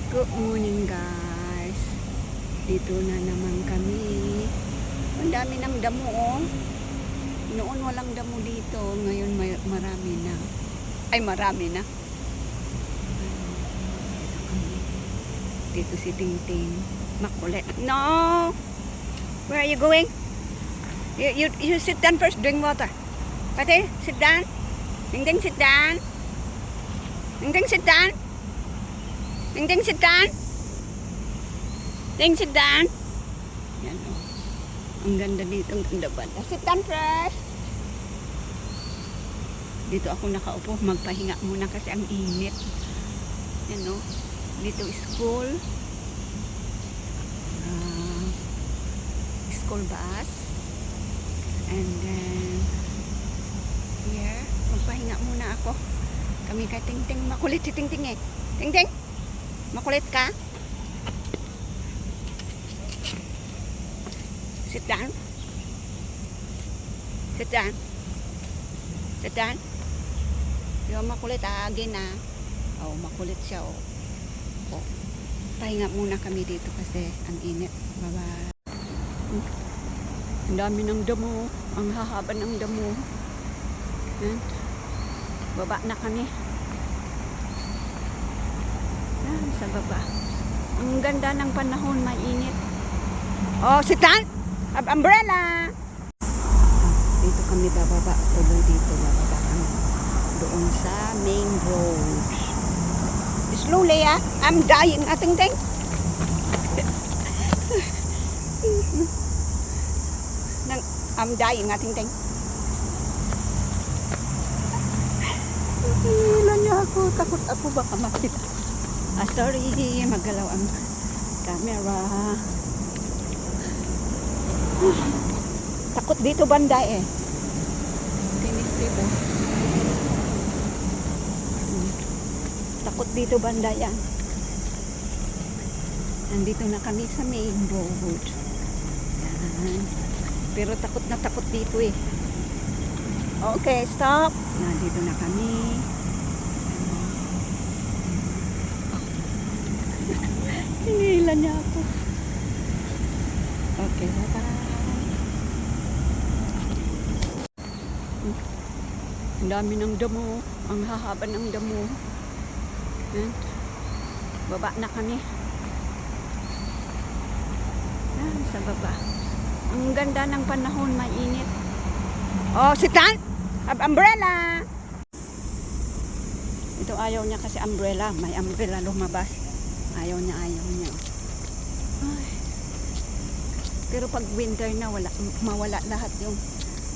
Good morning guys. Dito na naman kami. Ang dami ng damo oh. Noon walang damo dito. Ngayon marami na. Ay marami na. Dito si Tingting. Makulit. No! Where are you going? You sit down first. Drink water. Pati, sit down. Tingting, sit down. Tingting, sit down. Tingting, sit down. Tingting, sit down. Yan o. Ang ganda dito. Ang ganda ba? Sit down first. Dito ako nakaupo. Magpahinga muna kasi ang init. Yan o. Dito school. School bus. And then here. Magpahinga muna ako. Kami kay Tingting. Makulit si Tingting eh. Tingting! Makulit ka? Sit down. Sit down. Sit down. Yung makulit again ah. Oh, makulit siya oh. Oh. Pahinga muna kami dito kasi ang init. Bye-bye. Ang dami ng damo. Ang hahaba ng damo. Yan. Baba na kami. Yan, sa baba. Ang ganda ng panahon, mainit. Oh, sit down! Have umbrella! Dito kami bababa. Tuloy dito bababa kami. Doon sa main road. Slowly ah. I'm dying. Tingting. I'm dying. Tingting. Hila niya ako. Takot ako baka makita. Sorry. Magalaw ang camera. Takot dito banda eh. Tinis dito. Takot dito banda yan. Nandito na kami sa main road. Yan. Pero takot na takot dito eh. Okay, stop. Nandito na kami. Hinihila niya ako. Okay, bye-bye. Ang dami ng damo. Ang hahaba ng damo. Yan. Baba na kami. Yan, sa baba. Ang ganda ng panahon, mainit. Oh, sit down! Have umbrella! Ito ayaw niya kasi umbrella. May umbrella lumabas. Ayaw niya. Ay. Pero pag winter na mawala lahat yung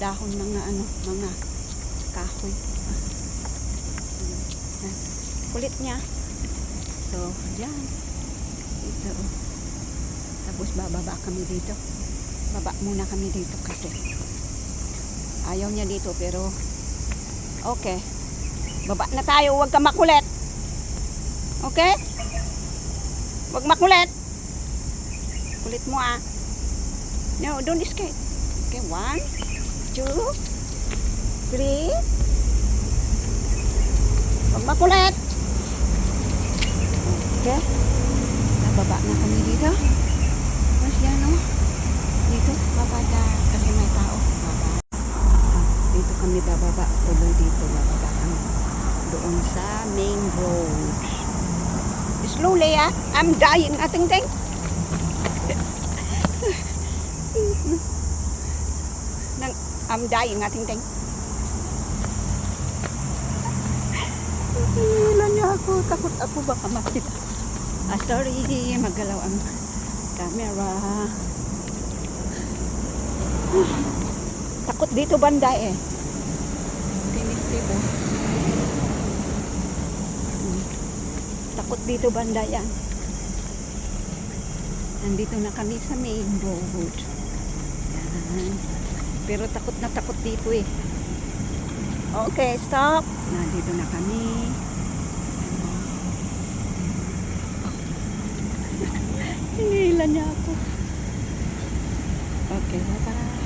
dahon mga mga kahoy. Kulit niya. So, yan. Ito. Tapos bababa kami dito. Baba muna kami dito kasi ayaw niya dito pero okay. Baba na tayo. Huwag ka makulit. Okay? Huwag makulit. Kulit mo ah. No, don't escape. Okay, 1, 2, 3. Huwag makulit. Okay. Nababa na kami dito. Mas yan o. Dito, bababa. Kasi may tao. Baba. Dito kami bababa. Tuloy dito. Bababa kami. Doon sa main road. Slowly ah. I'm dying. Tingting. I'm dying. Tingting. Hila niya ako. Takot ako baka makita. Sorry. Magalaw ang camera. Takot dito banda eh. Tinis dito. Takot dito banda yan. Nandito na kami sa main road. Yan. Pero takot na takot dito eh. Okay, stop. Nandito na kami. Hinihila niya ako. Okay, bye-bye.